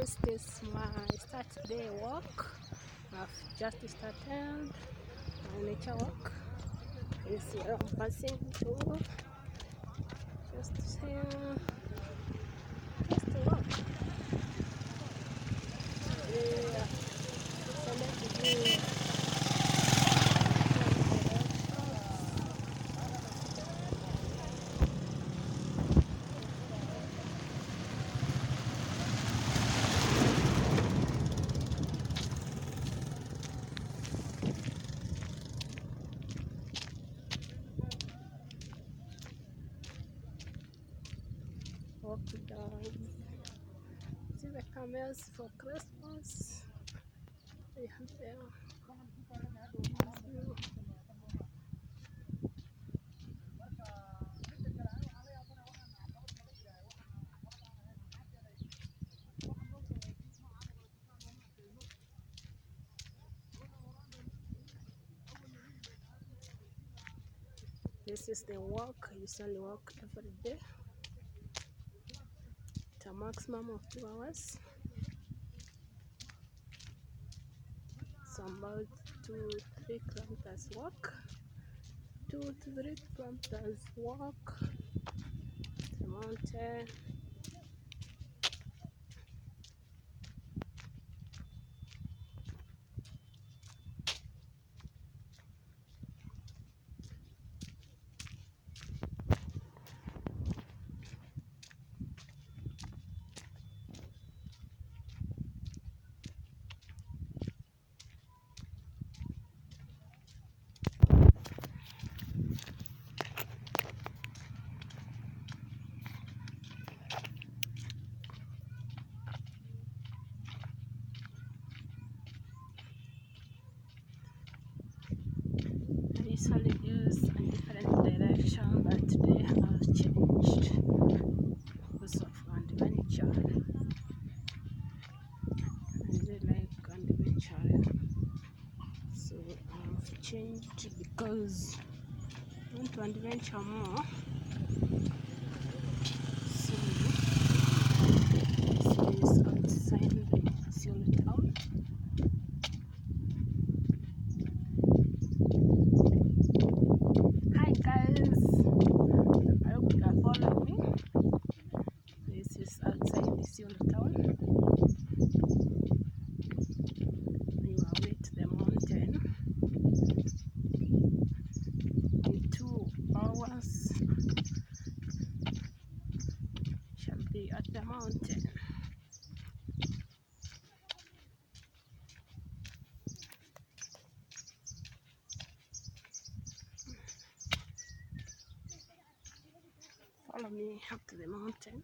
guys, this is my Saturday walk. I've just started my nature walk. This is where I'm passing through. Just here, just to walk. Yeah, so let's do walk guys. See the camels for Christmas. They have their this is the walk. I usually walk every day. It's a maximum of 2 hours. So about 2-3 kilometers walk. 2-3 kilometers walk. The mountain. I usually use a different direction, but today I've changed because of adventure. I really like adventure, so I've changed because I want to adventure more. So this is outside the Seoul town. Hi guys, I hope you are following me. This is outside the Seoul town. You are with the mountain. In 2 hours shall be at the mountain. Follow me up to the mountain.